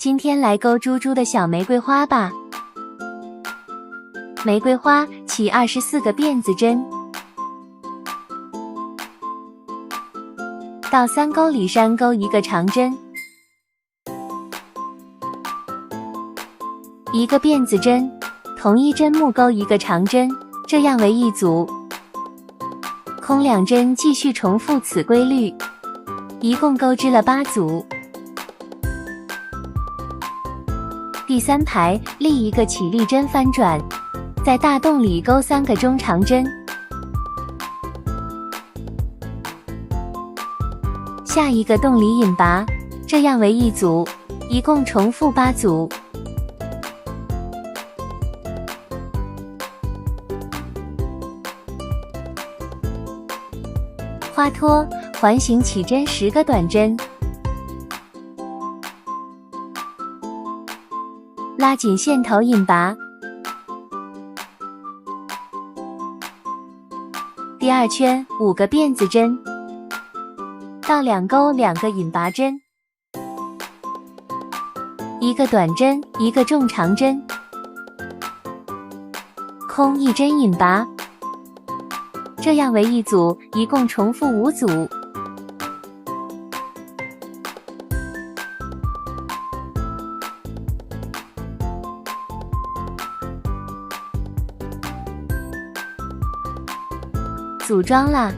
今天来钩猪猪的小玫瑰花吧。玫瑰花起24个辫子针，到3钩里山钩一个长针，1个辫子针，同一针木钩一个长针，这样为一组。空2针继续重复此规律，一共钩织了8组。第3排立一个起立针翻转，在大洞里钩3个中长针，下一个洞里引拔，这样为一组，一共重复8组。花托环形起针10个短针，拉紧线头引拔。第2圈5个辫子针，到2钩2个引拔针，1个短针1个重长针，空1针引拔，这样为一组，一共重复5组。组装啦！